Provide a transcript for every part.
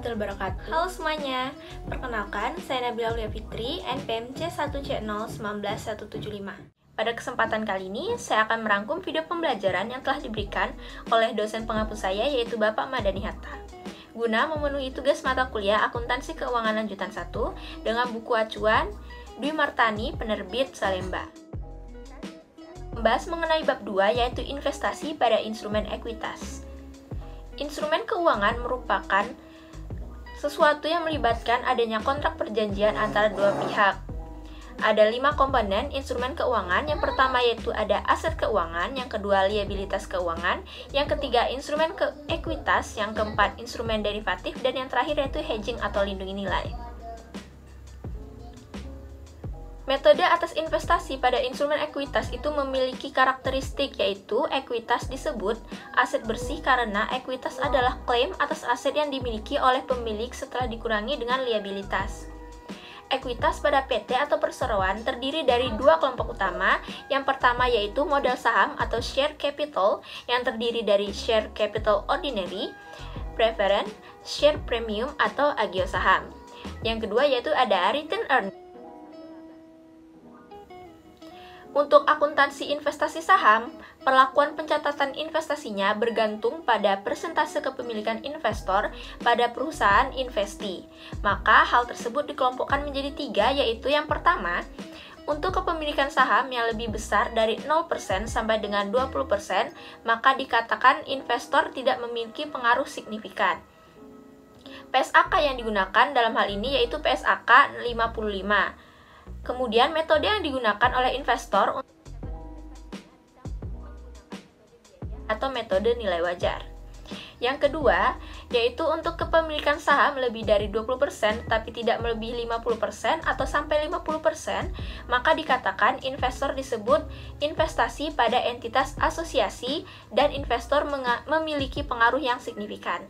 warahmatullahi wabarakatuh. Halo semuanya, perkenalkan saya Nabila Aulia Fitri, NPM C1C019175. Pada kesempatan kali ini, saya akan merangkum video pembelajaran yang telah diberikan oleh dosen penghapus saya, yaitu Bapak Madani Hatta, guna memenuhi tugas mata kuliah Akuntansi Keuangan Lanjutan 1 dengan buku acuan Dwi Martani, penerbit Salemba. Membahas mengenai bab 2, yaitu investasi pada instrumen ekuitas. Instrumen keuangan merupakan sesuatu yang melibatkan adanya kontrak perjanjian antara dua pihak. Ada 5 komponen instrumen keuangan. Yang pertama yaitu ada aset keuangan, yang kedua liabilitas keuangan, yang ketiga instrumen ekuitas, yang keempat instrumen derivatif, dan yang terakhir yaitu hedging atau lindungi nilai. Metode atas investasi pada instrumen ekuitas itu memiliki karakteristik, yaitu ekuitas disebut aset bersih karena ekuitas adalah klaim atas aset yang dimiliki oleh pemilik setelah dikurangi dengan liabilitas. Ekuitas pada PT atau perseroan terdiri dari 2 kelompok utama. Yang pertama yaitu modal saham atau share capital, yang terdiri dari share capital ordinary, preference, share premium atau agio saham. Yang kedua yaitu ada return earning. Untuk akuntansi investasi saham, perlakuan pencatatan investasinya bergantung pada persentase kepemilikan investor pada perusahaan investi. Maka hal tersebut dikelompokkan menjadi 3, yaitu yang pertama, untuk kepemilikan saham yang lebih besar dari 0% sampai dengan 20%, maka dikatakan investor tidak memiliki pengaruh signifikan. PSAK yang digunakan dalam hal ini yaitu PSAK 55. Kemudian metode yang digunakan oleh investor atau metode nilai wajar. Yang kedua, yaitu untuk kepemilikan saham lebih dari 20% tapi tidak melebihi 50% atau sampai 50%, maka dikatakan investor disebut investasi pada entitas asosiasi dan investor memiliki pengaruh yang signifikan.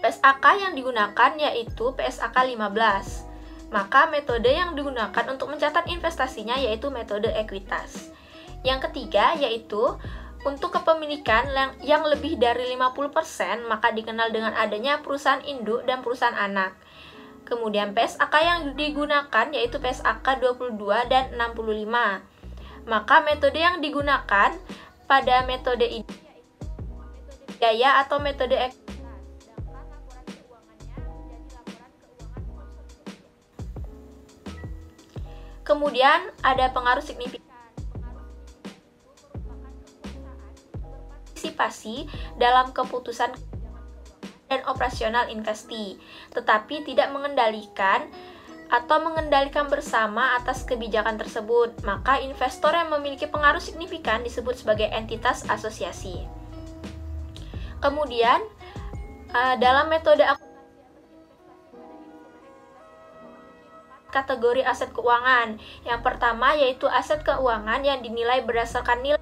PSAK yang digunakan yaitu PSAK 15. Maka metode yang digunakan untuk mencatat investasinya yaitu metode ekuitas. Yang ketiga yaitu untuk kepemilikan yang lebih dari 50%, maka dikenal dengan adanya perusahaan induk dan perusahaan anak. Kemudian PSAK yang digunakan yaitu PSAK 22 dan 65. Maka metode yang digunakan pada metode ini gaya atau metode ekuitas. Kemudian ada pengaruh signifikan partisipasi dalam keputusan dan operasional investi, tetapi tidak mengendalikan bersama atas kebijakan tersebut. Maka investor yang memiliki pengaruh signifikan disebut sebagai entitas asosiasi. Kemudian dalam metode kategori aset keuangan. Yang pertama yaitu aset keuangan yang dinilai berdasarkan nilai.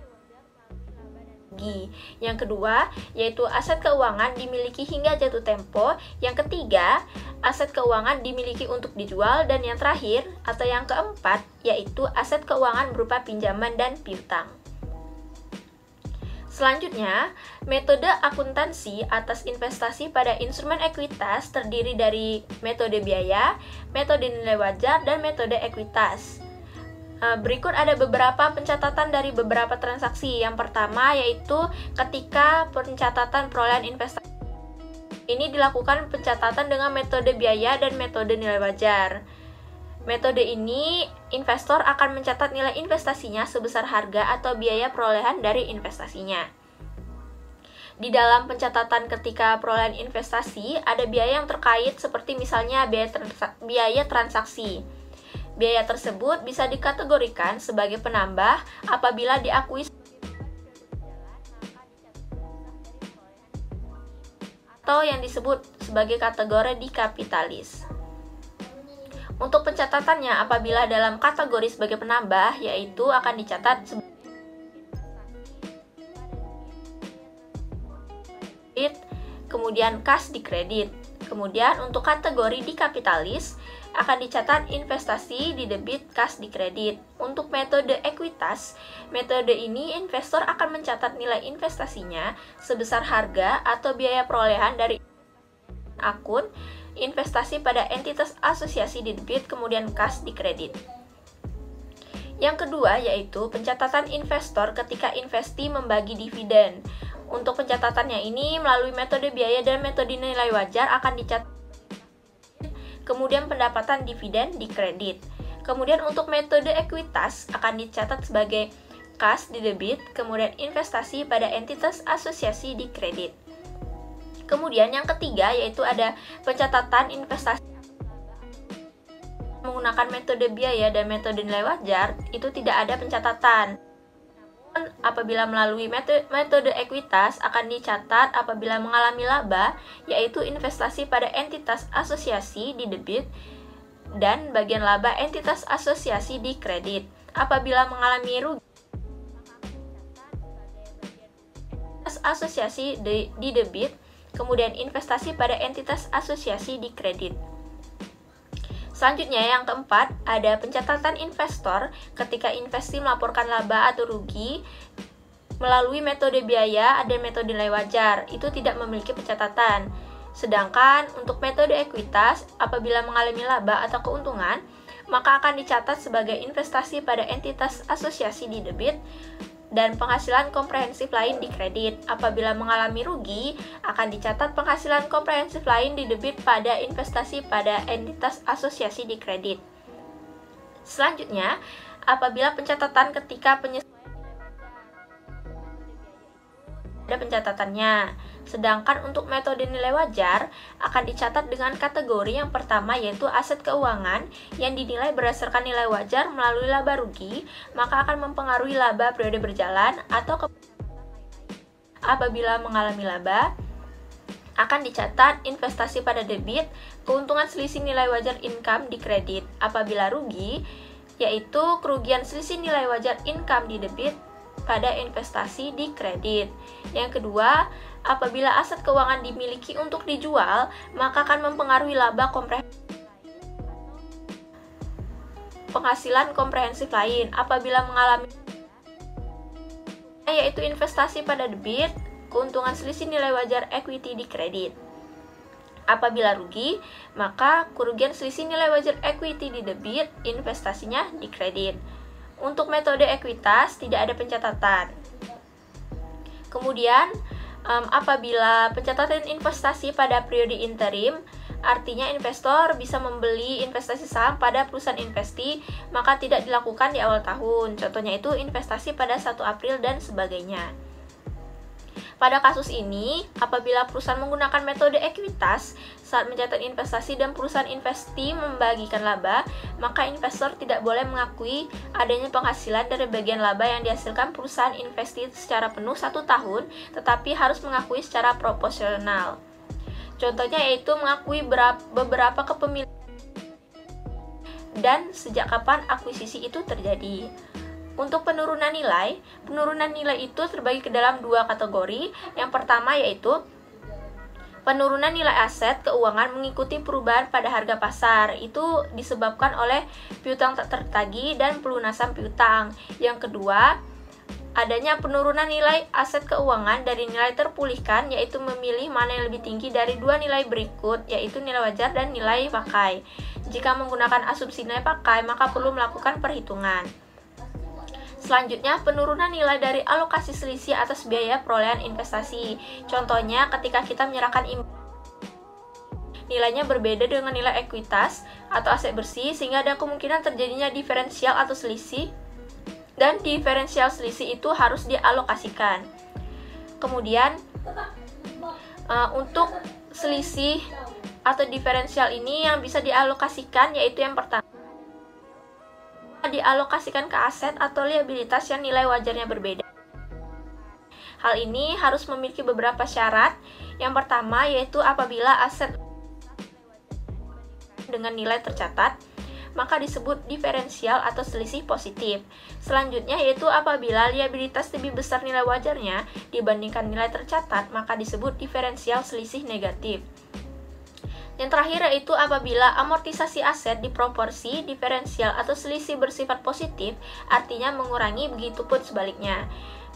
Yang kedua yaitu aset keuangan dimiliki hingga jatuh tempo. Yang ketiga, aset keuangan dimiliki untuk dijual. Dan yang terakhir atau yang keempat yaitu aset keuangan berupa pinjaman dan piutang. Selanjutnya, metode akuntansi atas investasi pada instrumen ekuitas terdiri dari metode biaya, metode nilai wajar, dan metode ekuitas. Berikut ada beberapa pencatatan dari beberapa transaksi. Yang pertama yaitu ketika pencatatan perolehan investasi. Ini dilakukan pencatatan dengan metode biaya dan metode nilai wajar. Metode ini, investor akan mencatat nilai investasinya sebesar harga atau biaya perolehan dari investasinya. Di dalam pencatatan ketika perolehan investasi, ada biaya yang terkait seperti misalnya biaya transaksi. Biaya tersebut bisa dikategorikan sebagai penambah apabila diakui atau yang disebut sebagai kategori dikapitalis. Untuk pencatatannya apabila dalam kategori sebagai penambah, yaitu akan dicatat kemudian kas di kredit. Kemudian untuk kategori dikapitalis akan dicatat investasi di debit, kas di kredit. Untuk metode ekuitas, metode ini investor akan mencatat nilai investasinya sebesar harga atau biaya perolehan dari akun, investasi pada entitas asosiasi di debit, kemudian kas di kredit. Yang kedua yaitu pencatatan investor ketika investi membagi dividen. Untuk pencatatannya ini melalui metode biaya dan metode nilai wajar akan dicatat, kemudian pendapatan dividen di kredit. Kemudian untuk metode ekuitas akan dicatat sebagai kas di debit, kemudian investasi pada entitas asosiasi di kredit. Kemudian yang ketiga yaitu ada pencatatan investasi menggunakan metode biaya dan metode nilai wajar, itu tidak ada pencatatan. Namun apabila melalui metode ekuitas akan dicatat apabila mengalami laba, yaitu investasi pada entitas asosiasi di debit dan bagian laba entitas asosiasi di kredit. Apabila mengalami rugi, asosiasi di debit, kemudian investasi pada entitas asosiasi di kredit. Selanjutnya yang keempat, ada pencatatan investor ketika investasi melaporkan laba atau rugi melalui metode biaya dan metode nilai wajar, itu tidak memiliki pencatatan. Sedangkan untuk metode ekuitas, apabila mengalami laba atau keuntungan, maka akan dicatat sebagai investasi pada entitas asosiasi di debit dan penghasilan komprehensif lain di kredit. Apabila mengalami rugi, akan dicatat penghasilan komprehensif lain di debit pada investasi pada entitas asosiasi di kredit. Selanjutnya, apabila pencatatan ketika penyesuaian ada pencatatannya. Sedangkan untuk metode nilai wajar akan dicatat dengan kategori yang pertama yaitu aset keuangan yang dinilai berdasarkan nilai wajar melalui laba rugi, maka akan mempengaruhi laba periode berjalan atau apabila mengalami laba akan dicatat investasi pada debit, keuntungan selisih nilai wajar income di kredit. Apabila rugi, yaitu kerugian selisih nilai wajar income di debit pada investasi di kredit. Yang kedua, apabila aset keuangan dimiliki untuk dijual, maka akan mempengaruhi laba penghasilan komprehensif lain. Apabila mengalami yaitu investasi pada debit, keuntungan selisih nilai wajar equity di kredit. Apabila rugi, maka kerugian selisih nilai wajar equity di debit, investasinya di kredit. Untuk metode ekuitas tidak ada pencatatan. Kemudian apabila pencatatan investasi pada periode interim, artinya investor bisa membeli investasi saham pada perusahaan investi, maka tidak dilakukan di awal tahun. Contohnya itu investasi pada 1 April dan sebagainya. Pada kasus ini, apabila perusahaan menggunakan metode ekuitas saat mencatat investasi dan perusahaan investi membagikan laba, maka investor tidak boleh mengakui adanya penghasilan dari bagian laba yang dihasilkan perusahaan investi secara penuh 1 tahun, tetapi harus mengakui secara proporsional. Contohnya yaitu mengakui beberapa kepemilikan dan sejak kapan akuisisi itu terjadi. Untuk penurunan nilai itu terbagi ke dalam 2 kategori. Yang pertama yaitu penurunan nilai aset keuangan mengikuti perubahan pada harga pasar. Itu disebabkan oleh piutang tak tertagih dan pelunasan piutang. Yang kedua, adanya penurunan nilai aset keuangan dari nilai terpulihkan, yaitu memilih mana yang lebih tinggi dari 2 nilai berikut, yaitu nilai wajar dan nilai pakai. Jika menggunakan asumsi nilai pakai, maka perlu melakukan perhitungan. Selanjutnya, penurunan nilai dari alokasi selisih atas biaya perolehan investasi. Contohnya, ketika kita menyerahkan nilainya berbeda dengan nilai ekuitas atau aset bersih, sehingga ada kemungkinan terjadinya diferensial atau selisih, dan diferensial selisih itu harus dialokasikan. Kemudian, untuk selisih atau diferensial ini yang bisa dialokasikan yaitu yang pertama, dialokasikan ke aset atau liabilitas yang nilai wajarnya berbeda. Hal ini harus memiliki beberapa syarat. Yang pertama yaitu apabila aset dengan nilai tercatat, maka disebut diferensial atau selisih positif. Selanjutnya yaitu apabila liabilitas lebih besar nilai wajarnya dibandingkan nilai tercatat, maka disebut diferensial selisih negatif. Yang terakhir yaitu apabila amortisasi aset diproporsi diferensial atau selisih bersifat positif, artinya mengurangi, begitupun sebaliknya.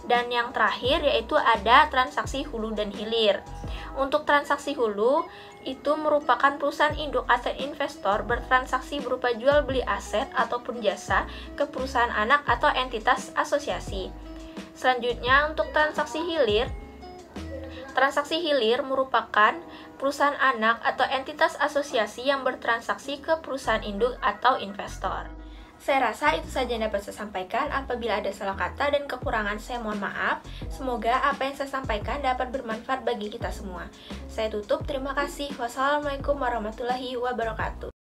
Dan yang terakhir yaitu ada transaksi hulu dan hilir. Untuk transaksi hulu itu merupakan perusahaan induk atau investor bertransaksi berupa jual beli aset ataupun jasa ke perusahaan anak atau entitas asosiasi. Selanjutnya untuk transaksi hilir. Transaksi hilir merupakan perusahaan anak atau entitas asosiasi yang bertransaksi ke perusahaan induk atau investor. Saya rasa itu saja yang dapat saya sampaikan. Apabila ada salah kata dan kekurangan, saya mohon maaf. Semoga apa yang saya sampaikan dapat bermanfaat bagi kita semua. Saya tutup, terima kasih. Wassalamualaikum warahmatullahi wabarakatuh.